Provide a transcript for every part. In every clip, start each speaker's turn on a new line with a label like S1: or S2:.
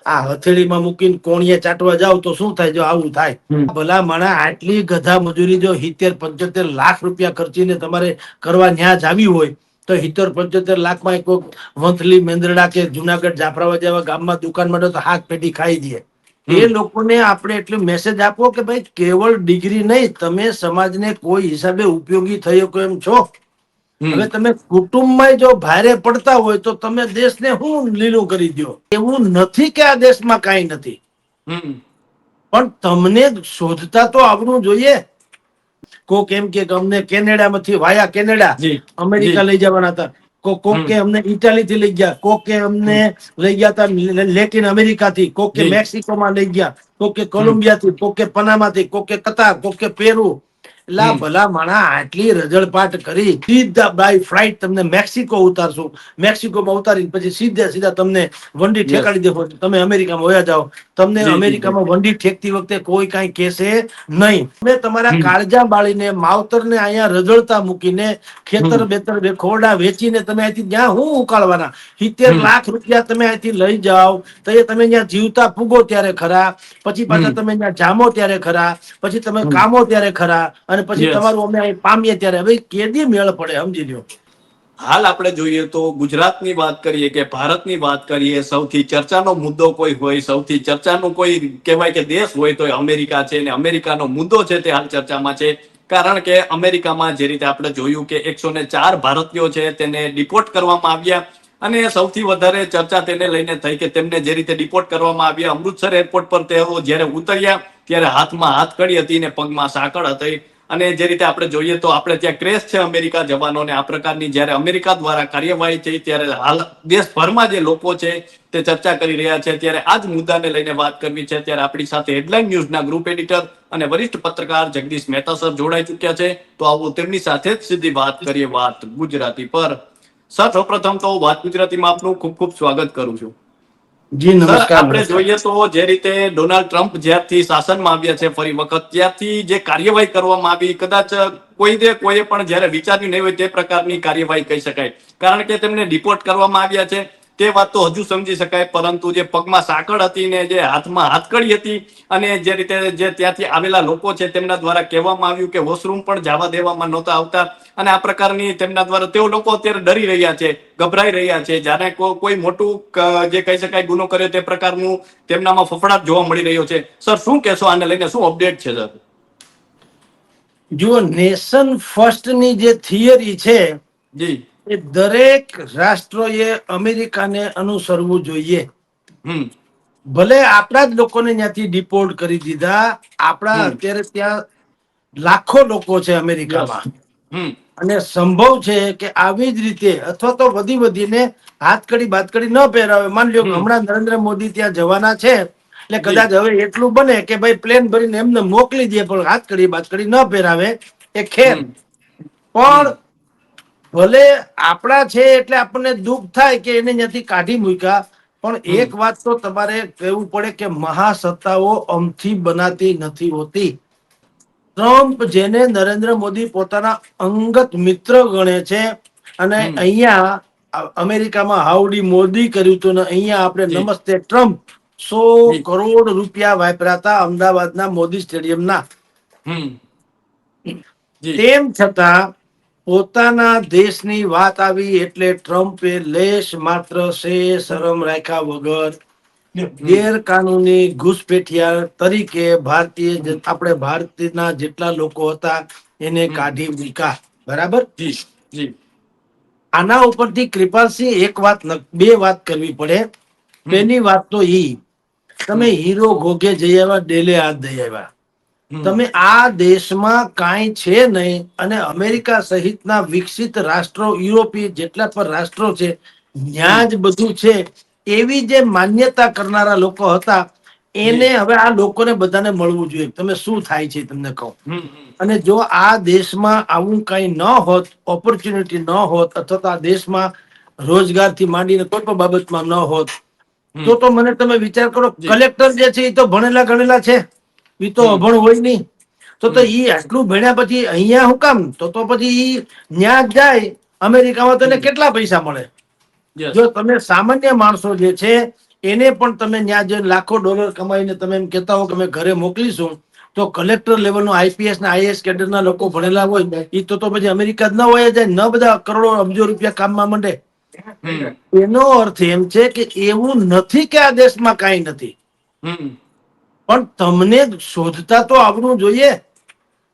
S1: આ હથેળીમાં મૂકીને કોણીએ ચાટવા જાવ તો શું થાય જો આવું થાય? ભલા માણા આટલી ગધા મજૂરી જો 70-75 લાખ રૂપિયા ખર્ચીને તમારે કરવા ન્યા જ આવી હોય તો 70-75 લાખમાં કોઈ વંથલી મેંદરડા કે જુનાગઢ જાફરાબાદ જેવા ગામમાં દુકાન માટે તો હાથ પેટી ખાઈ દે. એ લોકોને આપણે એટલે મેસેજ આપો કે ભાઈ કેવળ ડિગ્રી નહીં, તમે સમાજને કોઈ હિસાબે ઉપયોગી થઈ શકો એમ છો. હવે તમે કુટુંબમાં જો ભારે પડતા હોય તો તમે દેશને શું લીલું કરી દો? એવું નથી કે આ દેશમાં કઈ નથી, પણ તમને શોધતા તો આવડવું જોઈએ. કોક એમ કે અમને કેનેડામાંથી વાયા કેનેડા અમેરિકા લઈ જવાના હતા, કોક કે અમને ઇટાલી થી લઈ ગયા, કોક કે અમને લઈ ગયા હતા લેટિન અમેરિકા થી, કોક કે મેક્સિકો માં લઈ ગયા, કોક કે કોલંબિયા થી, કોક કે પનામા થી, કોક કે કતાર, કોક કે પેરુ. એટલે ભલા માણા આટલી રજળપાટ કરી સીધા બાય ફ્લાઇટ તમને મેક્સિકો ઉતારશું, મેક્સિકોમાં ઉતારી પછી સીધા તમને વંડી ઠેકાડી દેખો, તમે અમેરિકામાં વયા જાઓ. તમને અમેરિકામાં વંડી ઠેકતી વખતે કોઈ કઈ કહેશે નહીં. તમે તમારા કાળજા બાળીને માવતર ને અહીંયા રજળતા મૂકીને ખેતર બેતર ખોરડા વેચીને તમે અહીંથી જ્યાં હું ઉકાળવાના? 70 લાખ રૂપિયા તમે અહીંથી લઈ જાઓ તો એ તમે ત્યાં જીવતા પૂગો ત્યારે ખરા, પછી પાછા તમે ત્યાં જામો ત્યારે ખરા, પછી તમે કામો ત્યારે ખરા, અને પછી તમારું અમે અહીં પામીએ ત્યારે. હવે કેદી મેળ પડે સમજી લ્યો.
S2: હાલ આપણે જોઈએ તો ગુજરાતની વાત કરીએ કે ભારતની વાત કરીએ, સૌથી ચર્ચાનો મુદ્દો કોઈ હોય, સૌથી ચર્ચાનો કોઈ કહેવાય કે દેશ હોય તો અમેરિકા છે. અને અમેરિકાનો મુદ્દો છે તે હાલ ચર્ચામાં છે. કારણ કે અમેરિકામાં જે રીતે આપણે જોયું કે 104 ભારતીયો છે તેને ડિપોર્ટ કરવામાં આવ્યા. અને સૌથી વધારે ચર્ચા તેને લઈને થઈ કે તેમને જે રીતે ડિપોર્ટ કરવામાં આવ્યા, અમૃતસર એરપોર્ટ પર તેઓ જ્યારે ઉતર્યા ત્યારે હાથમાં હાથકડી હતી ને પગમાં સાંકળ હતી. અને જે રીતે આપણે જોઈએ તો આપણે ત્યાં ક્રેશ છે અમેરિકા જવાનોને. આ પ્રકારની જ્યારે અમેરિકા દ્વારા કાર્યવાહી થઈ ત્યારે હાલ દેશભરમાં જે લોકો છે તે ચર્ચા કરી રહ્યા છે. ત્યારે આ જ મુદ્દાને લઈને વાત કરવી છે. ત્યારે આપણી સાથે હેડલાઇન ન્યૂઝના ગ્રુપ એડિટર અને વરિષ્ઠ પત્રકાર જગદીશ મહેતા સર જોડાઈ ચુક્યા છે. તો આવો તેમની સાથે જ સીધી વાત કરીએ, વાત ગુજરાતી પર. સર, સૌપ્રથમ તો વાત ગુજરાતીમાં આપનું ખૂબ ખૂબ સ્વાગત કરું છું.
S1: જી નમસ્કાર.
S2: આપણે જોઈએ તો જે રીતે ડોનાલ્ડ ટ્રમ્પ જ્યારથી શાસનમાં આવ્યા છે ફરી વખત, ત્યારથી જે કાર્યવાહી કરવામાં આવી કદાચ કોઈએ પણ જયારે વિચાર્યું નહીં હોય તે પ્રકારની કાર્યવાહી કહી શકાય. કારણ કે તેમને ડિપોર્ટ કરવામાં આવ્યા છે તે વાત તો હજુ સમજી શકાય, પરંતુ જે પગમાં સાંકળ હતી ને જે હાથમાં હાથકડી હતી અને જે રીતે જે ત્યાંથી આવેલા લોકો છે તેમના દ્વારા કહેવામાં આવ્યું કે વોશરૂમ પણ જવા દેવામાં નહોતા આવતા. અને આ પ્રકારની તેમના દ્વારા તેઓ લોકો અત્યારે ડરી રહ્યા છે, ગભરાઈ રહ્યા છે. જ્યારે કોઈ મોટું જે કહી શકાય ગુનો કર્યો તે પ્રકારનું તેમનામાં ફફડાટ જોવા મળી રહ્યો છે. સર, શું કહેશો આને લઈને? શું અપડેટ છે સર?
S1: જો નેશન ફર્સ્ટ ની જે થિયરી છે
S2: જી,
S1: એ દરેક રાષ્ટ્રોએ અમેરિકાને અનુસરવું જોઈએ. ભલે આપણા જ લોકોને ત્યાંથી ડિપોર્ટ કરી દીધા, આપણા અત્યારે ત્યાં લાખો લોકો છે અમેરિકામાં, અને સંભવ છે કે આવી જ રીતે અથવા તો વધીને હાથકડી બાતકડી ન પહેરાવે. માની લ્યો કે હમણાં નરેન્દ્ર મોદી ત્યાં જવાના છે એટલે કદાચ હવે એટલું બને કે ભાઈ પ્લેન ભરીને એમને મોકલી દે પણ હાથકડી બાતકડી ન પહેરાવે એ ખેર. પણ ભલે આપણા છે એટલે આપણને દુઃખ થાય કે એને ત્યાંથી કાઢી મૂક્યા, પણ એક વાત તો તમારે કહેવું પડે કે મહાસત્તાઓ અમથી બનાતી નથી હોતી. ટ્રમ્પ, જેને નરેન્દ્ર મોદી પોતાના અંગત મિત્ર ગણે છે, અને અહીંયા અમેરિકામાં હાઉડી મોદી કર્યું હતું ને અહીંયા આપણે નમસ્તે ટ્રમ્પ 100 કરોડ રૂપિયા વાપર્યા હતા અમદાવાદના મોદી સ્ટેડિયમના. તેમ છતાં પોતાના દેશની વાત આવી એટલે ટ્રમ્પે લેશ માત્ર શરમ રાખ્યા વગર ગેરકાનૂની ઘૂસપેઠિયા તરીકે આપણે ભારતના જેટલા લોકો હતા એને કાઢી મૂક્યા. બરાબર. આના ઉપરથી કૃપાલસિંહ બે વાત કરવી પડે. પેલી વાત તો તમે હીરો ઘોઘે જઈ આવ્યા, ડેલે હાથ દઈ આવ્યા. તમે આ દેશમાં કાંઈ છે નહીં, અને અમેરિકા સહિતના વિકસિત રાષ્ટ્રો, યુરોપીય જેટલા પણ રાષ્ટ્રો છે ત્યાં જ બધું છે એવી જે માન્યતા કરનારા લોકો હતા એને હવે આ લોકોને બધાને મળવું જોઈએ. તમે શું થાય છે તમને કહું. અને જો આ દેશમાં આવું કઈ ન હોત, ઓપોર્ચ્યુનિટી ન હોત, અથવા તો આ દેશમાં રોજગારથી માંડીને કોઈ પણ બાબતમાં ન હોત તો મને તમે વિચાર કરો, કલેક્ટર જે છે એ તો ભણેલા ગણેલા છે, એ તો અભણ હોય નહીં. તો ઈ આટલું ભણ્યા પછી અહીંયા શું કામ? તો પછી ઈ ન્યા જાય અમેરિકામાં તને કેટલા પૈસા મળે? જો તમે સામાન્ય માણસો જે છે એને પણ તમે ત્યાં જઈને લાખો ડોલર કમાઈને તમે એમ કહેતા હો કે અમે ઘરે મોકલીશું, તો કલેક્ટર લેવલનો આઈપીએસ ના આઈએસ કેડરના લોકો ભણેલા હોય એ તો પછી અમેરિકા જ ન હોય જાય, ન બધા કરોડો અબજો રૂપિયા કામમાં માંડે.
S2: હમ
S1: એનો અર્થ એમ છે કે એવું નથી કે આ દેશમાં કાંઈ નથી,
S2: હમ
S1: પણ તમને શોધતા તો આવડવું જોઈએ.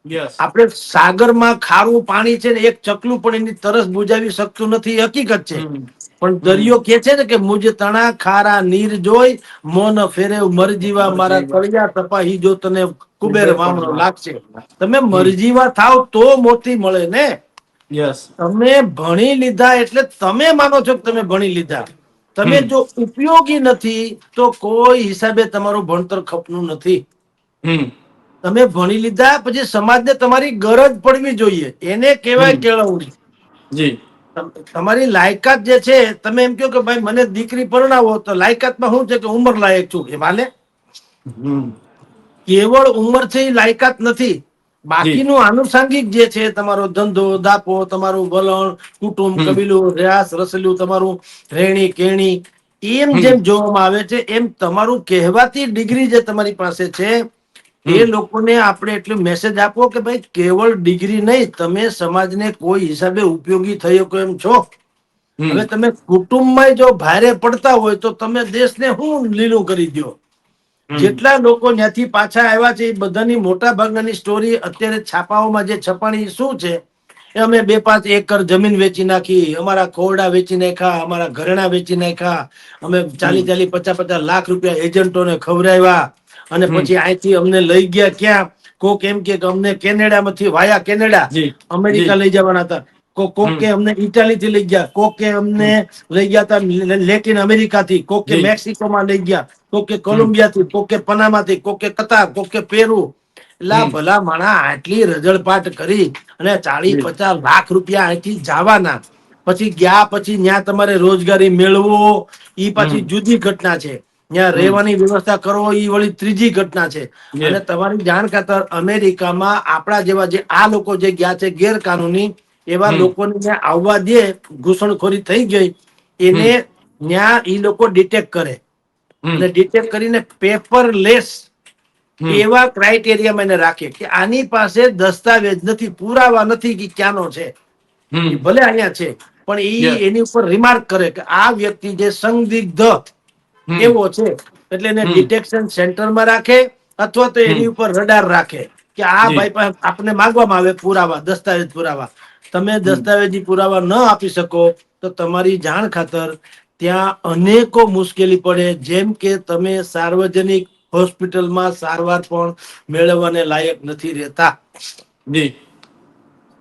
S2: યસ.
S1: આપણે સાગરમાં ખારું પાણી છે ને એક ચકલું પણ એની તરસ બુજાવી શકતું નથી, એ હકીકત છે.
S2: હમ
S1: પણ
S2: હમ
S1: દરિયો કે છે ને કે મુજ તણા ખારા નીર જોઈ મોન ફેરે મરજીવા મારા તળિયા તપાહી જો તને કુબેર વામણો લાગશે. તમે
S2: હમ
S1: મરજીવા થાવ તો મોતી મળે ને.
S2: યસ.
S1: તમે ભણી લીધા એટલે તમે માનો છો કે તમે ભણી લીધા, તમે
S2: હમ
S1: જો ઉપયોગી નથી તો કોઈ હિસાબે તમારું ભણતર ખપનું નથી.
S2: હમ
S1: તમે ભણી લીધા પછી સમાજને તમારી ગરજ પડવી જોઈએ, એને કેવાય
S2: હમ
S1: કેળવણી.
S2: જી.
S1: તમારી લાયકાત જે છે, તમે એમ કહો કે ભાઈ મને દીકરી પરણાવો, તો લાયકાતમાં શું છે કે ઉંમર લાયક છું એ માને?
S2: હમ
S1: કેવળ ઉંમર છે એ લાયકાત નથી,
S2: જી
S1: બાકીનું આનુષાંગિક જે છે તમારો ધંધો દાપો, તમારું વલણ, કુટુંબ
S2: હમ
S1: કબીલું, રસ રસલું, તમારું રહેણી કેણી, એમ
S2: હમ
S1: જેમ જોવામાં આવે છે એમ તમારું કહેવાતી ડિગ્રી જે તમારી પાસે છે એ
S2: હમ
S1: લોકોને આપણે એટલો મેસેજ આપો કે ભાઈ કેવળ ડિગ્રી નહીં, તમે સમાજને કોઈ હિસાબે ઉપયોગી થઈ શકો એમ છો.
S2: હમ
S1: હવે તમે કુટુંબમાં જો ભારે પડતા હોય તો તમે દેશને શું લીલું કરી દો.
S2: હમ
S1: જેટલા લોકો ત્યાંથી પાછા આવ્યા છે એ બધાની મોટા ભાગની સ્ટોરી અત્યારે છાપાઓમાં જે છપાણી શું છે, એ અમે 2-5 એકર જમીન વેચી નાખી, અમારા ખોરડા વેચી નાખ્યા, અમારા ઘરેણા વેચી નાખ્યા, અમે
S2: હમ
S1: 40-50 લાખ રૂપિયા એજન્ટોને ખવડાવ્યા, અને
S2: હમ
S1: પછી અહીંથી અમને લઈ ગયા ક્યાં, કોક એમ કે અમને કેનેડામાંથી વાયા કેનેડા
S2: જી જી
S1: અમેરિકા લઈ જવાના હતા, કોક
S2: હમ
S1: કે અમને ઇટાલી થી લઈ ગયા, કોક કે અમને
S2: હમ
S1: લઈ ગયા હતા લેટિન અમેરિકા થી, કોક કે
S2: જી
S1: મેક્સિકોમાં લઈ ગયા, કોક કે
S2: હમ
S1: કોલંબિયા થી, કોક કે પનામાથી, કોક કે કતાર, કોક કે પેરુ. એલા
S2: હમ
S1: ભલા માણા આટલી રજળપાટ કરી અને
S2: જી
S1: 40-50 લાખ રૂપિયા અહીંથી જવાના, પછી ગયા પછી ત્યાં તમારે રોજગારી મેળવો ઈ પાછી
S2: હમ
S1: જુદી ઘટના છે, ત્યાં
S2: હમ
S1: રહેવાની વ્યવસ્થા કરો ઈ વળી ત્રીજી ઘટના છે. અને
S2: યસ
S1: તમારી જાણ ખાતર અમેરિકામાં આપણા જેવા જે આ લોકો જે ગયા છે ગેરકાનૂની, એવા
S2: હમ
S1: લોકોને ત્યાં આવવા દે, ઘૂસણખોરી થઈ ગઈ એને
S2: હમ
S1: ન્યા ઈ લોકો ડિટેક્ટ કરે,
S2: હમ
S1: અને ડિટેક્ટ કરીને પેપર લેસ
S2: હમ
S1: એવા ક્રાઈટેરિયામાં એને રાખે કે આની પાસે દસ્તાવેજ નથી, પુરાવા નથી કે ક્યાંનો છે.
S2: હમ
S1: એ ભલે અહીંયા છે પણ
S2: યસ
S1: એની ઉપર રિમાર્ક કરે કે આ વ્યક્તિ જે સંદિગ્ધ
S2: હમ
S1: એવો છે, એટલે એને
S2: હમ
S1: ડિટેક્શન સેન્ટરમાં રાખે અથવા તો
S2: હમ
S1: એની ઉપર રડાર રાખે કે આ
S2: જી
S1: ભાઈ પાસે આપને માંગવામાં આવે પુરાવા, દસ્તાવેજ પુરાવા, તમે
S2: હમ
S1: દસ્તાવેજી પુરાવા ન આપી શકો તો તમારી જાણ ખાતર ત્યાં અનેકો મુશ્કેલી પડે, જેમ કે તમે સાર્વજનિક હોસ્પિટલમાં સારવાર પણ મેળવવાને લાયક નથી રહેતા.
S2: જી.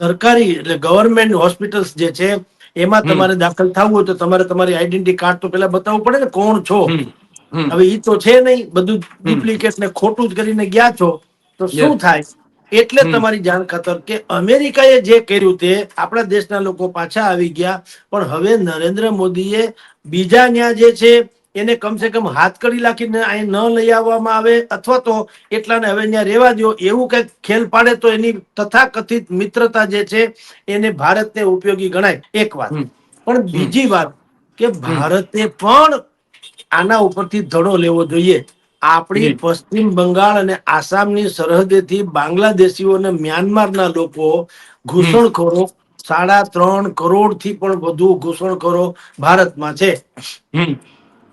S1: સરકારી એટલે ગવર્મેન્ટ હોસ્પિટલ્સ જે છે એમાં
S2: હમ
S1: તમારે દાખલ થવું હોય તો તમારે તમારી આઈડેન્ટિટી કાર્ડ તો પેલા બતાવવું પડે ને, કોણ છો.
S2: હમ હમ
S1: હવે ઈ તો છે નહીં, બધું
S2: હમ
S1: ડુપ્લિકેટ ને ખોટું જ કરીને ગયા છો તો
S2: યસ
S1: શું થાય, એટલે
S2: હમ
S1: તમારી જાણ ખાતર કે અમેરિકા એ જે કર્યું તે આપણા દેશના લોકો પાછા આવી ગયા, પણ હવે નરેન્દ્ર મોદી એ બીજા ન્યા જે છે એને કમસે કમ હાથકડી રાખીને અહીં ન લઈ આવવામાં આવે, અથવા તો એટલાને હવે ત્યાં રેવા દો, એવું કઈક ખેલ પાડે તો એની તથાકથિત મિત્રતા જે છે એને ભારતને ઉપયોગી ગણાય. એક વાત,
S2: હમ
S1: પણ
S2: હમ
S1: બીજી વાત કે
S2: હમ
S1: ભારતે પણ આના ઉપરથી ધડો લેવો જોઈએ. આપણી
S2: જી
S1: પશ્ચિમ બંગાળ અને આસામની સરહદેથી બાંગ્લાદેશીઓ અને મ્યાનમારના લોકો
S2: હમ
S1: ઘૂસણખોરો 3.5 કરોડ થી પણ વધુ ઘૂસણખોરો ભારતમાં છે.
S2: હમ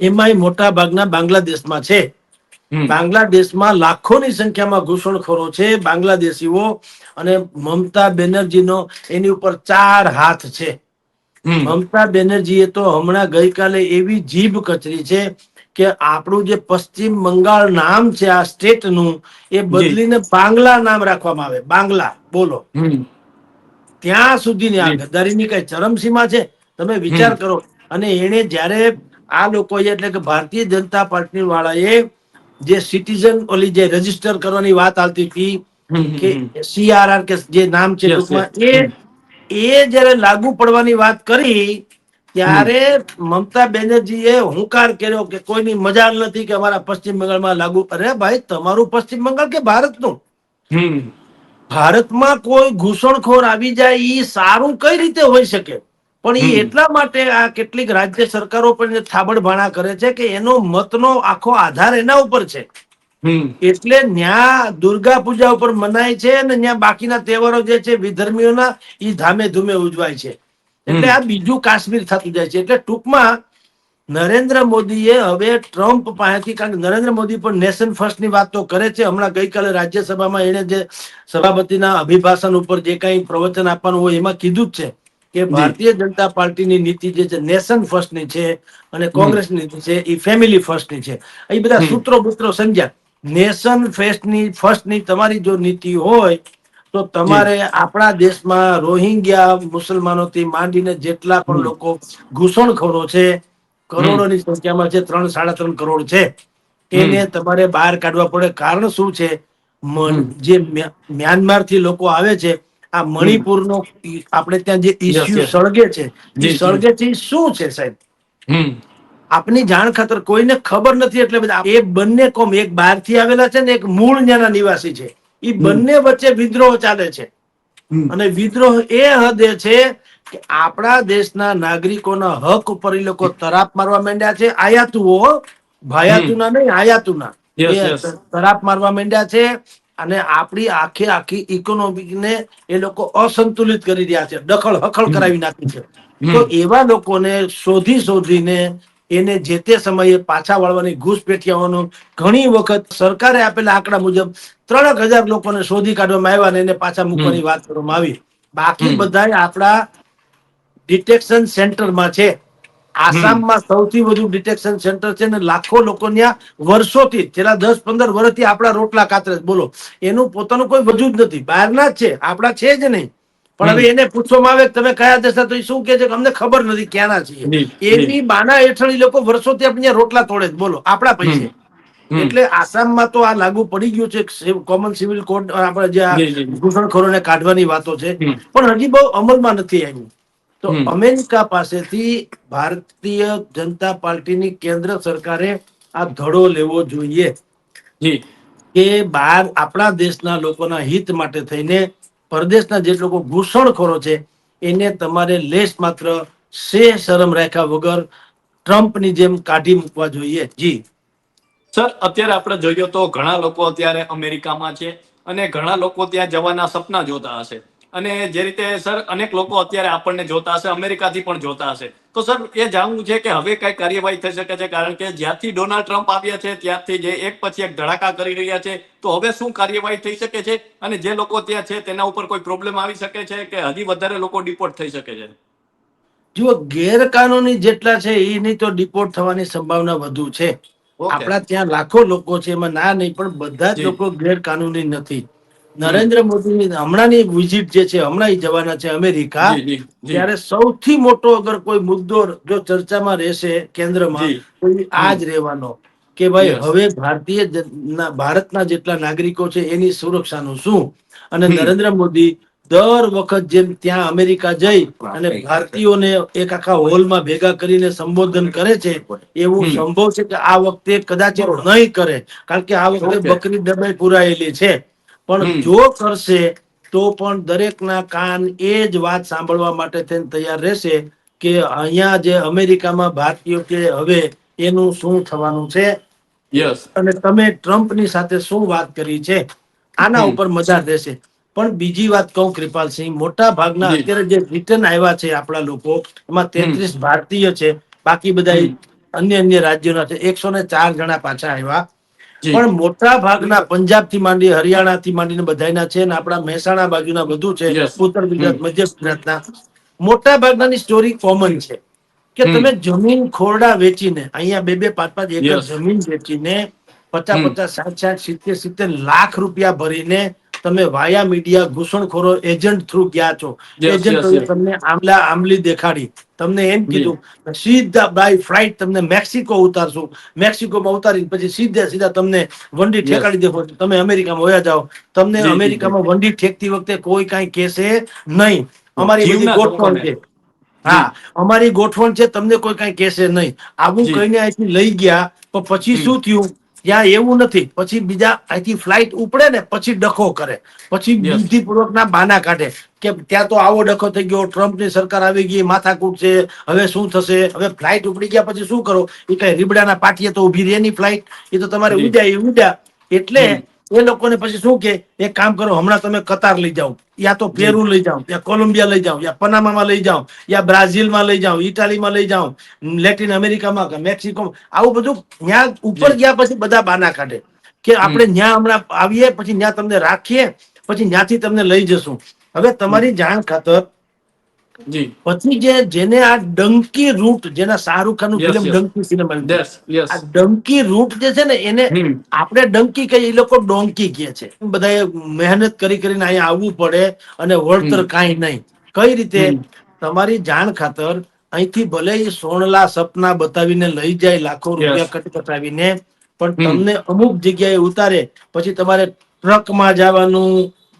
S1: એમાંય મોટા ભાગના બાંગ્લાદેશમાં છે.
S2: હમ
S1: બાંગ્લાદેશમાં લાખોની સંખ્યામાં ઘૂસણખોરો છે બાંગ્લાદેશીઓ, અને મમતા બેનર્જીનો એની ઉપર 4 હાથ છે.
S2: હમ
S1: મમતા બેનર્જી એ તો હમણાં ગઈકાલે એવી જીભ કચરી છે કે આપણું જે પશ્ચિમ બંગાળ નામ છે આ સ્ટેટનું, એ
S2: જી
S1: બદલીને બાંગ્લા નામ રાખવામાં આવે, બાંગ્લા. બોલો,
S2: હમ
S1: ત્યાં સુધીની આ
S2: જી
S1: ગદ્દારીની કઈ ચરમસીમા છે. તમે
S2: હમ
S1: વિચાર કરો. અને એને જયારે આ લોકો એટલે કે ભારતીય જનતા પાર્ટી વાળા એ જે સિટીઝન ઓલી જે રજીસ્ટર કરવાની વાત આવતી હતી
S2: હમ
S1: કે
S2: હમ
S1: CRR કે જે નામ છે
S2: યસ યસ
S1: ટૂંકમાં,
S2: હમ
S1: એ જયારે લાગુ પડવાની વાત કરી
S2: હમ
S1: ત્યારે મમતા બેનર્જી એ હુંકાર કર્યો કે કોઈની મજાલ નથી કે અમારા પશ્ચિમ બંગાળમાં લાગુ. અરે ભાઈ, તમારું પશ્ચિમ બંગાળ કે ભારતનું?
S2: હમ
S1: ભારતમાં કોઈ ઘૂસણખોર આવી જાય ઈ સારું કઈ રીતે હોઈ શકે? પણ એ
S2: હમ
S1: એટલા માટે આ કેટલીક રાજ્ય સરકારો પણ થાબડભાણા કરે છે કે એનો મતનો આખો આધાર એના ઉપર છે.
S2: હમ
S1: એટલે ન્યા દુર્ગા પૂજા ઉપર મનાય છે ને ન્યા બાકીના તહેવારો જે છે વિધર્મીઓના ઈ ધામે ધૂમે ઉજવાય છે. એટલે
S2: હમ
S1: આ બીજું કાશ્મીર થતું જાય છે. એટલે ટૂંકમાં નરેન્દ્ર મોદીએ હવે ટ્રમ્પ પાસેથી, કારણ કે નરેન્દ્ર મોદી પણ નેશન ફર્સ્ટ ની વાત તો કરે છે. હમણાં ગઈકાલે રાજ્યસભામાં એને જે સભાપતિના અભિભાષણ ઉપર જે કઈ પ્રવચન આપવાનું હોય એમાં કીધું જ છે કે
S2: જી
S1: ભારતીય જનતા પાર્ટીની નીતિ જે છે નેશન ફર્સ્ટ ની છે અને
S2: હમ
S1: કોંગ્રેસ નીતિ છે એ ફેમિલી ફર્સ્ટ ની છે. એ બધા
S2: હમ
S1: સૂત્રો બૂત્રો સમજ્યા. નેશન ફર્સ્ટની તમારી જો નીતિ હોય તો
S2: જી
S1: તમારે આપણા દેશમાં રોહિંગ્યા મુસલમાનોથી માંડીને જેટલા પણ
S2: હમ
S1: લોકો ઘૂસણખોરો છે,
S2: હમ
S1: કરોડોની સંખ્યામાં છે, 3-3.5 કરોડ છે,
S2: હમ
S1: એને તમારે બહાર કાઢવા પડે. કારણ શું છે?
S2: હમ
S1: જે મ્યાનમાર થી લોકો આવે છે, આ
S2: હમ
S1: મણિપુરનો આપણે ત્યાં જે
S2: યસ
S1: ઈસ્યુ
S2: યસ
S1: સળગે છે એ
S2: જી જી
S1: સળગે છે ઈ શું છે સાહેબ?
S2: હમ
S1: આપની જાણ ખાતર કોઈને ખબર નથી. એટલે બધા એક બંને કોમ, એક બહાર થી આવેલા છે ને એક મૂળ ત્યાંના નિવાસી છે. એ
S2: હમ
S1: બંને વચ્ચે વિદ્રોહ ચાલે છે.
S2: હમ
S1: અને વિદ્રોહ એ હદે છે કે આપણા દેશના નાગરિકોના હક ઉપર એ લોકો તરાપ મારવા માંડ્યા છે. આયાતુઓ
S2: હમ
S1: ભાયાતુના નહીં, આયાતુના એ
S2: યસ યસ
S1: તરાપ મારવા માંડ્યા છે. અને આપણી આખી આખી ઇકોનોમીને એ લોકો અસંતુલિત કરી રહ્યા છે, દખલ હખલ
S2: હમ
S1: કરાવી નાખી છે. તો
S2: હમ
S1: એવા લોકોને શોધીને એને જે તે સમયે પાછા વાળવાની ઘૂસપેઠિયાઓનું ઘણી વખત સરકારે આપેલા આંકડા મુજબ 3,000 લોકોને શોધી કાઢવામાં આવ્યા ને એને પાછા
S2: હમ
S1: મૂકવાની વાત કરવામાં આવી. બાકી
S2: હમ
S1: બધા આપણા ડિટેક્શન સેન્ટરમાં છે.
S2: હમ
S1: આસામમાં સૌથી વધુ ડિટેક્શન સેન્ટર છે ને લાખો લોકો ત્યાં વર્ષોથી, છેલ્લા 10-15 વર્ષથી આપણા રોટલા કાતરે. બોલો, એનું પોતાનું કોઈ વજૂદ નથી, બહારના જ છે, આપણા છે જ નહીં. પણ
S2: હમ
S1: હવે એને પૂછવામાં આવે તમે કયા દેશના, તો એ શું કે છે કે અમને ખબર નથી ક્યાંના છીએ.
S2: જી જી
S1: એની બાના હેઠળ લોકો વર્ષોથી આપણે ત્યાં રોટલા તોડે છે, બોલો, આપણા
S2: હમ
S1: પૈસે.
S2: હમ
S1: એટલે આસામમાં તો આ લાગુ પડી ગયું છે, કોમન સિવિલ કોડ આપણે જે આ
S2: જી જી
S1: ઘૂસણખોરોને કાઢવાની વાતો છે,
S2: હમ
S1: પણ હજી બહુ અમલમાં નથી આવ્યું. તો
S2: હમ
S1: અમેરિકા પાસેથી ભારતીય જનતા પાર્ટીની કેન્દ્ર સરકારે આ ધડો લેવો જોઈએ
S2: જી
S1: કે બહાર આપણા દેશના લોકોના હિત માટે થઈને પરદેશના જે લોકો ઘૂસણખોરો છે એને તમારે લેશ માત્ર શરમ રાખ્યા વગર ટ્રમ્પની જેમ કાઢી મૂકવા જોઈએ. જી
S2: સર, અત્યારે આપણે જોઈએ તો ઘણા લોકો અત્યારે અમેરિકામાં છે અને ઘણા લોકો ત્યાં જવાના સપના જોતા હશે. અને જે રીતે સર અનેક લોકો અત્યારે આપણને જોતા હશે, અમેરિકાથી પણ જોતા હશે. તો સર એ જાણવું છે કે હવે કઈ કાર્યવાહી થઈ શકે છે? કારણ કે જ્યારથી ડોનાલ્ડ ટ્રમ્પ આવ્યા છે ત્યારથી જે એક પછી એક ધડાકા કરી રહ્યા છે, તો હવે શું કાર્યવાહી થઈ શકે છે? અને જે લોકો ત્યાં છે તેના ઉપર કોઈ પ્રોબ્લેમ આવી શકે છે કે હજી વધારે લોકો ડિપોર્ટ થઈ શકે છે?
S1: જુઓ, ગેરકાનૂની જેટલા છે એની તો ડિપોર્ટ થવાની સંભાવના વધુ છે.
S2: ઓકે.
S1: આપણા ત્યાં લાખો લોકો છે, એમાં ના નહીં, પણ બધા જ
S2: જી
S1: લોકો ગેરકાનૂની નથી.
S2: હમ
S1: નરેન્દ્ર મોદીની હમણાંની વિઝિટ જે છે, હમણાં જવાના છે અમેરિકા,
S2: જી જી જી
S1: ત્યારે સૌથી મોટો અગર કોઈ મુદ્દો જો ચર્ચામાં રહેશે કેન્દ્રમાં,
S2: જી
S1: તો આ
S2: હમ
S1: જ રહેવાનો કે ભાઈ
S2: યસ
S1: હવે ભારતના જેટલા નાગરિકો છે એની સુરક્ષાનું શું? અને
S2: હમ
S1: નરેન્દ્ર મોદી દર વખત જેમ ત્યાં અમેરિકા જઈ અને ભારતીયોને એક આખા હોલમાં ભેગા કરીને સંબોધન કરે છે, એવું
S2: હમ
S1: સંભવ છે કે આ વખતે કદાચ નહીં કરે. કારણ કે આ વખતે
S2: ઓકે
S1: બકરી ડબાઈ પુરાયેલી છે. પણ
S2: હમ
S1: જો કરશે તો પણ દરેકના કાન એ જ વાત સાંભળવા માટે થઈને તૈયાર રહેશે કે અહીંયા જે અમેરિકામાં ભારતીયો કે હવે એનું શું થવાનું છે.
S2: યસ
S1: અને તમે ટ્રમ્પની સાથે શું વાત કરી છે, આના
S2: હમ
S1: ઉપર મજા રહેશે. પણ બીજી વાત કહું, કૃપાલસિંહ, મોટા ભાગના
S2: જી
S1: અત્યારે જે રિટર્ન આવ્યા છે આપણા લોકો, એમાં
S2: હમ
S1: 33 ભારતીય છે, બાકી બધા
S2: હમ
S1: અન્ય અન્ય રાજ્યોના છે. 104 જણા પાછા આવ્યા.
S2: જી
S1: પણ મોટા ભાગના પંજાબ થી માંડી, હરિયાણા થી માંડીને બધાના છે ને આપણા મહેસાણા બાજુના બધું છે,
S2: યસ
S1: ઉત્તર
S2: હમ
S1: ગુજરાત, મધ્ય ગુજરાતના મોટા ભાગનાની સ્ટોરી કોમન છે કે
S2: હમ
S1: તમે જમીન ખોરડા વેચીને અહીંયા 2-2, 5-5 એકર
S2: યસ
S1: જમીન વેચીને 50,
S2: હમ
S1: 50, 60, 60, 70 લાખ રૂપિયા ભરીને તમે વાયા મીડિયા ઘૂસણખોરો એજન્ટ થ્રુ ગયા છો.
S2: યસ યસ
S1: એજન્ટોએ
S2: યસ
S1: તમને આંબલી દેખાડી, તમને એમ
S2: જી
S1: કીધું સીધા બાય ફ્લાઇટ તમને મેક્સિકો ઉતારશું, મેક્સિકોમાં ઉતારી પછી સીધા તમને વંડી
S2: યસ
S1: ઠેકાડી દેખો, તમે અમેરિકામાં વયા જાઓ. તમને
S2: જી જી જી
S1: અમેરિકામાં વંડી ઠેકતી વખતે કોઈ કઈ કેસે નહીં. અમારી બધી
S2: જીવના
S1: ગોઠવણ
S2: જોખમે
S1: છે.
S2: જી
S1: હા, અમારી ગોઠવણ છે, તમને કોઈ કઈ કેસે નહીં. આવું
S2: જી
S1: કહીને અહીંથી લઈ ગયા, તો પછી
S2: હમ
S1: શું થયું? ત્યાં એવું નથી. પછી બીજા અહીંથી ફ્લાઇટ ઉપડે ને પછી ડખો કરે, પછી
S2: યસ
S1: બુદ્ધિપૂર્વકના બહાના કાઢે કે ત્યાં તો આવો ડખો થઈ ગયો, ટ્રમ્પની સરકાર આવી ગઈ, માથાકૂટ છે, હવે શું થશે. હવે ફ્લાઇટ ઉપડી ગયા પછી શું કરો? એ કઈ રીબડાના પાટીએ તો ઉભી રહે નહીં ફ્લાઇટ, એ તો તમારે
S2: જી
S1: ઉડ્યા એ ઉડ્યા. એટલે
S2: હમ
S1: એ લોકોને પછી શું કે, એક કામ કરો, હમણાં તમે કતાર લઈ જાઓ, યા તો
S2: જી
S1: પેરુ લઈ જાઓ, યા કોલંબિયા લઈ જાઓ, યા પનામામાં લઈ જાઓ, યા બ્રાઝિલમાં લઈ જાઓ, ઇટાલીમાં લઈ જાઓ, લેટિન અમેરિકામાં કે મેક્સિકો, આવું બધું. ત્યાં ઉપર
S2: જી
S1: ગયા પછી બધા બાના કાઢે કે
S2: હમ
S1: આપણે ત્યાં હમણાં આવીએ, પછી ત્યાં તમને રાખીએ, પછી ત્યાંથી તમને લઈ જશું. હવે
S2: હમ
S1: તમારી જાણ ખાતર,
S2: જી
S1: પછી જેને આ ડંકી રૂટ, જેના શાહરુખ ખાન નું
S2: યસ
S1: ફિલ્મ
S2: યસ
S1: ડંકી સિનેમા હતી,
S2: યસ યસ
S1: આ ડંકી રૂટ જે છે ને, એને
S2: હમ
S1: આપણે ડંકી કહીએ, એ લોકો ડોંકી કહે છે. બધાએ મહેનત કરીને અહીંયા આવવું પડે અને
S2: હમ
S1: વળતર કાંઈ નહીં. કઈ રીતે?
S2: હમ
S1: તમારી જાણ ખાતર, અહીંથી ભલે એ સોળલા સપના બતાવીને લઈ જાય, લાખો
S2: યસ
S1: રૂપિયા કટાવીને, પણ
S2: હમ
S1: તમને અમુક જગ્યાએ ઉતારે, પછી તમારે ટ્રકમાં જવાનું,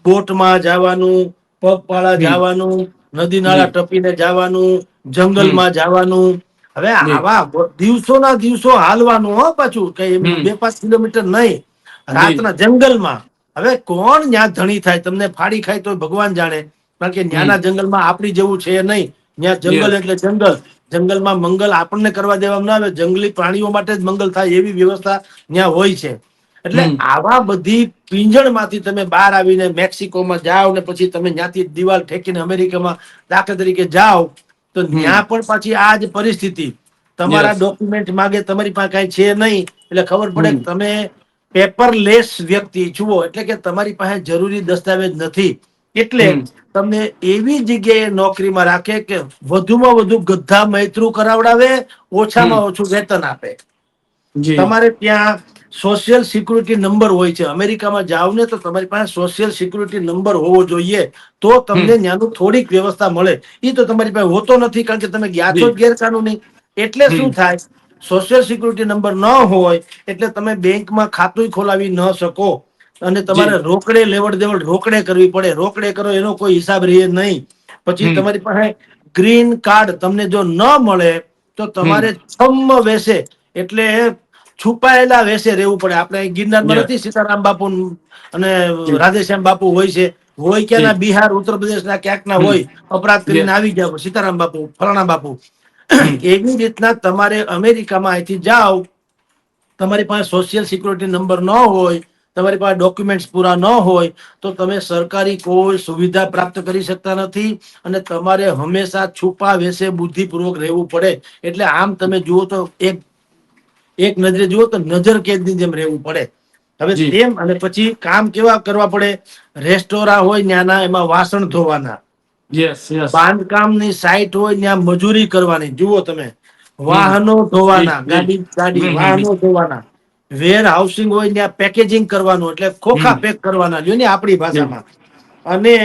S1: બોટમાં જવાનું, પગપાળા
S2: હમ
S1: જવાનું, નદી
S2: જી
S1: નાળા ટપીને જવાનું,
S2: હમ
S1: જંગલમાં જવાનું. હવે
S2: જી
S1: આવા દિવસોના દિવસો હાલવાનું, હો પાછું કઈ
S2: હમ
S1: 2-5 કિલોમીટર નહીં,
S2: જી
S1: રાતના જંગલમાં. હવે કોણ ન્યા ધણી થાય, તમને ફાડી ખાય તો ભગવાન જાણે. કારણ કે
S2: હમ
S1: ન્યાના જંગલમાં આપણી જેવું છે નહીં. ત્યાં જંગલ
S2: યસ
S1: એટલે જંગલ. જંગલમાં મંગલ આપણને કરવા દેવામાં ના આવે, જંગલી પ્રાણીઓ માટે જ મંગલ થાય એવી વ્યવસ્થા ત્યાં હોય છે. એટલે
S2: હમ
S1: આવા બધી પીંજણમાંથી તમે બહાર આવીને મેક્સિકોમાં જાઓ, ને પછી તમે ત્યાંથી દિવાલ ઠેકીને અમેરિકામાં દાખલા તરીકે જાઓ, તો
S2: હમ
S1: ત્યાં પણ પાછી આ જ પરિસ્થિતિ. તમારા
S2: યસ
S1: ડોક્યુમેન્ટ માગે, તમારી પાસે કઈ છે નહીં, એટલે ખબર પડે
S2: હમ
S1: કે તમે પેપરલેસ વ્યક્તિ જુઓ, એટલે કે તમારી પાસે જરૂરી દસ્તાવેજ નથી. એટલે
S2: હમ
S1: તમને એવી જગ્યાએ નોકરીમાં રાખે કે વધુમાં વધુ ગધા મૈત્રું કરાવડાવે,
S2: હમ
S1: ઓછામાં ઓછું વેતન આપે.
S2: જી
S1: તમારે ત્યાં સોશિયલ સિક્યુરિટી નંબર હોય છે. અમેરિકામાં જાવ ને, તો તમારી પાસે સોશિયલ સિક્યુરિટી નંબર હોવો જોઈએ, તો
S2: હમ
S1: તમને ત્યાંનું થોડીક વ્યવસ્થા મળે. એ તો તમારી પાસે હોતો નથી, કારણ કે તમે ગયા છો
S2: જી
S1: જ ગેરકાનૂની. એટલે
S2: હમ
S1: શું થાય? સોશિયલ સિક્યુરિટી નંબર ન હોય એટલે તમે બેંકમાં ખાતું ખોલાવી ન શકો, અને
S2: જી
S1: તમારે રોકડે લેવડ દેવડ રોકડે કરવી પડે. રોકડે કરો એનો કોઈ હિસાબ રહે નહીં. પછી
S2: હમ
S1: તમારી પાસે ગ્રીન કાર્ડ તમને જો ન મળે, તો
S2: હમ
S1: તમારે વેસે, એટલે છુપાયેલા વેસે રહેવું પડે. આપણે ગિરનારમાં
S2: યસ
S1: નથી સીતારામ બાપુ અને
S2: જી
S1: રાધેશ્યામ બાપુ હોય છે, હોય
S2: જી
S1: ક્યાંના? બિહાર, ઉત્તર પ્રદેશ ના ક્યાંક ના
S2: હમ
S1: હોય. અપરાધ કરીને
S2: યસ
S1: આવી ગયા સીતારામ બાપુ, ફલાણા બાપુ.
S2: હમ
S1: એવી રીતના તમારે અમેરિકામાં અહીંથી જાઓ, તમારી પાસે સોશિયલ સિક્યુરિટી નંબર ન હોય, તમારી પાસે ડોક્યુમેન્ટ પૂરા ન હોય, તો તમે સરકારી કોઈ સુવિધા પ્રાપ્ત કરી શકતા નથી. અને તમારે હંમેશા છુપા વેશે બુદ્ધિપૂર્વક રહેવું પડે. એટલે આમ તમે જુઓ તો એક નજરે જુઓ તો નજર કેદની જેમ રહેવું પડે. હવે
S2: જી
S1: તેમ, અને પછી કામ કેવા કરવા પડે? રેસ્ટોરાં હોય ત્યાંના, એમાં વાસણ ધોવાના.
S2: યસ યસ
S1: બાંધકામની સાઈટ હોય ત્યાં મજૂરી કરવાની. જુઓ તમે,
S2: હમ
S1: વાહનો
S2: જી
S1: ધોવાના,
S2: જી
S1: ગાડી
S2: હમ હમ
S1: વાહનો ધોવાના. વેર હાઉસિંગ હોય ત્યાં પેકેજિંગ કરવાનું, એટલે ખોખા
S2: હમ
S1: પેક કરવાના, જો ને આપણી
S2: જી
S1: ભાષામાં. અને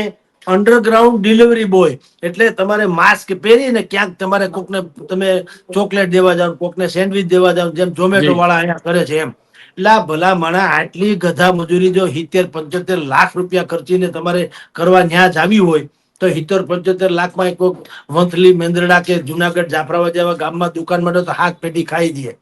S1: અંડરગ્રાઉન્ડ ડિલિવરી બોય, એટલે તમારે માસ્ક પહેરીને ક્યાંક તમારે કોકને તમે ચોકલેટ દેવા જાવ, કોકને સેન્ડવીચ દેવા જાવ, જેમ ઝોમેટો
S2: જી
S1: વાળા અહીંયા કરે છે એમ. એટલે ભલા માણા આટલી ગધા મજૂરી જો 70-75 લાખ રૂપિયા ખર્ચીને તમારે કરવા ન્યા જ આવી હોય, તો 70-75 લાખમાં કોઈ વંથલી, મેંદરડા કે જુનાગઢ, જાફરાબાદ જેવા ગામમાં દુકાન માટે તો હાથ પેટી ખાઈ દે.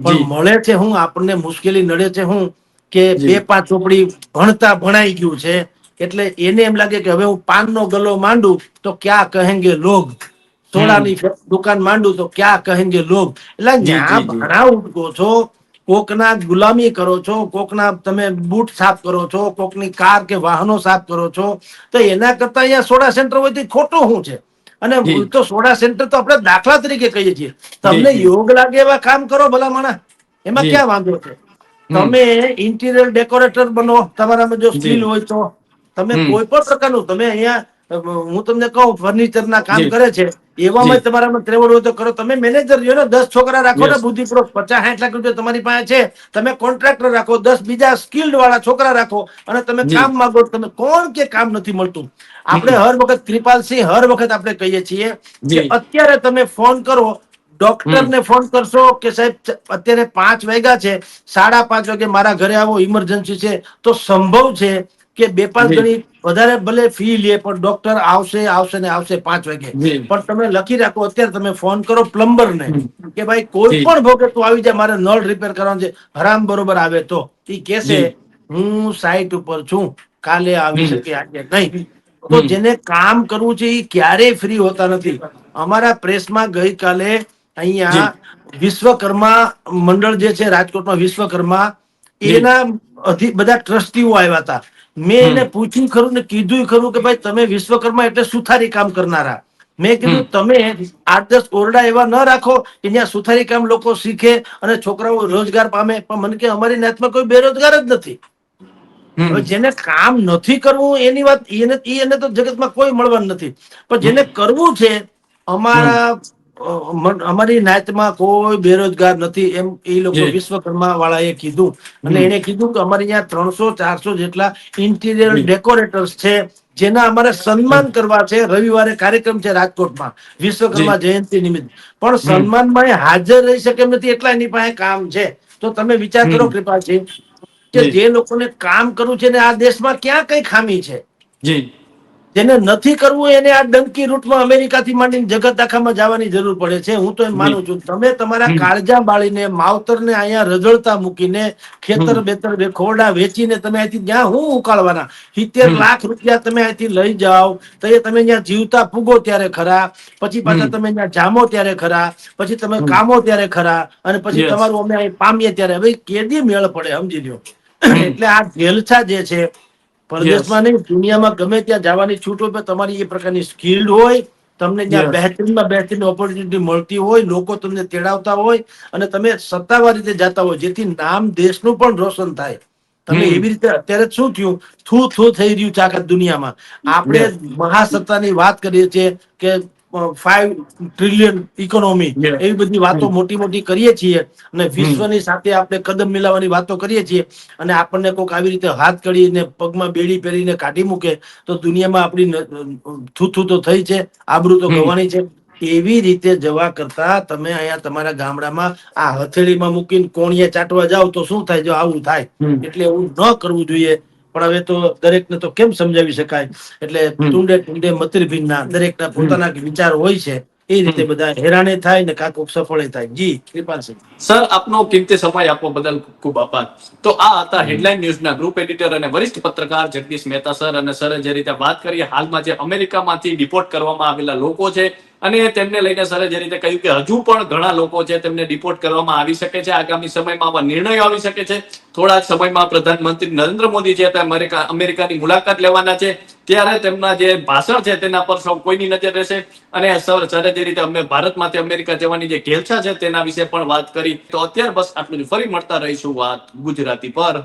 S1: પણ
S2: જી
S1: મળે છે હું, આપણને મુશ્કેલી નડે છે હું, કે
S2: જી
S1: 2-5 ચોપડી ભણતા ભણાઈ ગયું છે. એટલે એને એમ લાગે કે હવે હું પાનનો ગલ્લો માંડું તો ક્યાં કહેંગે લોગ,
S2: હમ
S1: સોડાની દુકાન માંડું તો ક્યાં કહેંગે લોગ. એટલે
S2: જી
S1: ન્યા
S2: જી જી
S1: ભાડા ઉઠકો છો, કોકના ગુલામી કરો છો, કોકના તમે બૂટ સાફ કરો છો, કોકની કાર કે વાહનો સાફ કરો છો, તો એના કરતા અહીંયા સોડા સેન્ટર હોય તો ખોટું શું છે? અને
S2: જી
S1: તો સોડા સેન્ટર તો આપણે દાખલા તરીકે કહીએ છીએ.
S2: જી
S1: તમને
S2: જી
S1: યોગ લાગે એવા કામ કરો ભલા માણસ, એમાં
S2: જી
S1: ક્યાં વાંધો છે?
S2: હમ
S1: તમે ઇન્ટિરિયર ડેકોરેટર બનો, તમારામાં જો
S2: જી
S1: સ્કિલ હોય તો. તમે
S2: હમ
S1: કોઈ પણ પ્રકારનું, તમે અહીંયા હું તમને કહું, ફર્નિચર ના કામ
S2: જી
S1: કરે છે,
S2: જી
S1: એવામાં તમારામાં ત્રેવડ હોય તો કરો. તમે મેનેજર રહ્યો ને, 10 છોકરા રાખો ને
S2: યસ
S1: બુદ્ધિપૂર્વક, 50-60 લાખ રૂપિયા તમારી પાસે છે, તમે કોન્ટ્રાક્ટર રાખો, 10 બીજા સ્કિલ્ડ વાળા છોકરા રાખો, અને તમે
S2: જી
S1: કામ માંગો. તમે કોણ કે કામ નથી મળતું? આપણે
S2: હમ
S1: હર વખત કૃપાલસિંહ, હર વખત આપણે કહીએ છીએ કે
S2: જી
S1: અત્યારે તમે ફોન કરો,
S2: હમ
S1: ડોક્ટરને ફોન કરશો કે સાહેબ અત્યારે 5 વાગ્યા છે, 5:30 વાગે મારા ઘરે આવો, ઇમરજન્સી છે, તો સંભવ છે કે 2-5
S2: જી.
S1: ગણી વધારે ભલે ફી લે પણ ડોક્ટર આવશે આવશે ને આવશે 5 વાગે.
S2: જી.
S1: પણ તમે લખી રાખો, અત્યારે તમે ફોન કરો પ્લમ્બર ને
S2: હમ.
S1: કે ભાઈ કોઈ
S2: જી.
S1: પણ ભોગે તું આવી જા, મારે નળ રિપેર કરવાનું છે, હરામ બરોબર આવે તો ઈ
S2: જી.
S1: કહેશે હું સાઈટ ઉપર છું, કાલે આવી
S2: હમ.
S1: શકે આજે નહીં. તો
S2: હમ.
S1: જેને કામ કરવું છે એ ક્યારેય ફ્રી હોતા નથી. અમારા પ્રેસમાં ગઈકાલે અહીંયા
S2: જી.
S1: વિશ્વકર્મા મંડળ જે છે રાજકોટમાં, વિશ્વકર્મા
S2: જી.
S1: એના બધા ટ્રસ્ટીઓ આવ્યા હતા. મેં
S2: હમ.
S1: એને પૂછ્યું ખરું ને કીધું ખરું કે ભાઈ તમે વિશ્વકર્મા એટલે સુથારી કામ કરનારા. મેં
S2: હમ.
S1: કીધું તમે 8-10 ઓરડા એવા ન રાખો કે જ્યાં સુથારી કામ લોકો શીખે અને છોકરાઓ રોજગાર પામે. પણ મને કે અમારી નાતમાં કોઈ બેરોજગાર જ નથી. હવે
S2: હમ.
S1: જેને કામ નથી કરવું એની વાત, એને તો જગતમાં કોઈ મળવાનું નથી. પણ જેને કરવું છે,
S2: હમ.
S1: અમારી નાતમાં કોઈ બેરોજગાર નથી એમ એ લોકો
S2: જી.
S1: વિશ્વકર્મા વાળાએ કીધું. અને
S2: હમ.
S1: એને કીધું કે અમારે અહીંયા 300-400 જેટલા ઇન્ટિરિયર
S2: જી.
S1: ડેકોરેટર્સ છે, જેના અમારે સન્માન કરવા છે. રવિવારે કાર્યક્રમ છે રાજકોટમાં
S2: જી.
S1: વિશ્વકર્મા જયંતિ નિમિત્તે. પણ
S2: હમ.
S1: સન્માનમાં એ હાજર રહી શકે એમ નથી, એટલા એની પાસે કામ છે. તો તમે વિચાર કરો
S2: હમ.
S1: કૃપાલજી, કે
S2: જી.
S1: જે લોકોને કામ કરવું છે ને આ દેશમાં ક્યાં કઈ ખામી છે.
S2: જી.
S1: જેને નથી કરવું એને આ ડંકી રૂટમાં અમેરિકાથી માંડીને જગત આખામાં જવાની જરૂર પડે છે. હું તો એમ
S2: જી.
S1: માનું છું, તમે તમારા
S2: હમ.
S1: કાળજા બાળીને માવતરને અહીંયા રજળતા મૂકીને ખેતર
S2: હમ.
S1: બેતર ખોરડા વેચીને તમે અહીંથી જ્યાં હું ઉકાળવાના 70
S2: હમ.
S1: લાખ રૂપિયા તમે અહીંથી લઈ જાઓ તો એ તમે ત્યાં જીવતા પૂગો ત્યારે ખરા, પછી પાછા
S2: હમ.
S1: તમે ત્યાં જામો ત્યારે ખરા, પછી તમે
S2: હમ.
S1: કામો ત્યારે ખરા, અને પછી
S2: યસ.
S1: તમારું અમે અહીં પામીએ ત્યારે હવે કેદી મેળ પડે સમજી લ્યો.
S2: હમ.
S1: એટલે આ ઘેલછા જે છે,
S2: યસ.
S1: પરદેશમાં નહીં દુનિયામાં ગમે ત્યાં જવાની છૂટ હોય, પણ તમારી એ પ્રકારની સ્કિલ્ડ હોય, તમને ત્યાં
S2: યસ.
S1: બહેતરીનમાં બહેતરીન ઓપોર્ચ્યુનિટી મળતી હોય, લોકો તમને તેડાવતા હોય અને તમે સત્તાવાર રીતે જતા હોય, જેથી નામ દેશનું પણ રોશન થાય. તમે
S2: હમ.
S1: એવી રીતે અત્યારે શું થયું, થૂ થૂ થઈ રહ્યું છે આખા દુનિયામાં. આપણે
S2: યસ.
S1: મહાસત્તાની વાત કરીએ છીએ કે 5 ટ્રિલિયન ઇકોનોમી,
S2: યસ.
S1: એવી બધી
S2: હમ.
S1: વાતો મોટી મોટી કરીએ છીએ અને
S2: હમ.
S1: વિશ્વની સાથે આપણે કદમ મિલાવવાની વાતો કરીએ છીએ. અને આપણને કોઈક આવી રીતે હાથ કડીને પગમાં બેડી પહેરીને કાઢી મૂકે તો દુનિયામાં આપણી થૂથું તો થઈ છે, આબરૂ તો
S2: હમ.
S1: ગવાની છે. એવી રીતે જવા કરતા તમે અહીંયા તમારા ગામડામાં આ હથેળીમાં મૂકીને કોણીએ ચાટવા જાવ તો શું થાય, જો આવું થાય.
S2: હમ.
S1: એટલે એવું ન કરવું જોઈએ. પણ હવે તો દરેકને તો કેમ સમજાવી શકાય. એટલે
S2: હમ.
S1: તુંડે તુંડે મતિર ભિન્ના, દરેકના
S2: હમ.
S1: પોતાના વિચાર હોય છે. એ રીતે
S2: હમ.
S1: બધા હેરાને થાય ને કાંઈક સફળ થાય. જી કૃપાલસિંહ.
S2: સર, આપનો કિંમતી સમય આપવા બદલ ખૂબ આભાર. તો આ હતા હેડલાઇન ન્યૂઝના ગ્રુપ એડિટર અને વરિષ્ઠ પત્રકાર જગદીશ મહેતા સર. અને સરે જે રીતે વાત કરી, હાલમાં જે અમેરિકામાંથી ડિપોર્ટ કરવામાં આવેલા લોકો છે અને તેમને લઈને સરે જે રીતે કહ્યું કે હજુ પણ ઘણા લોકો છે તેમને ડિપોર્ટ કરવામાં આવી શકે છે. આગામી સમયમાં આવા નિર્ણયો આવી શકે છે. થોડા જ સમયમાં પ્રધાનમંત્રી નરેન્દ્ર મોદી છે તે અમેરિકાની મુલાકાત લેવાના છે. ત્યારે તેમના જે ભાષણ છે તેના પર સૌ કોઈની નજર રહેશે. અને સરે જે રીતે અમે ભારતમાંથી અમેરિકા જવાની જે ઘેલછા છે તેના વિશે પણ વાત કરી. તો અત્યારે બસ આટલું જ. ફરી મળતા રહીશું વાત ગુજરાતી પર.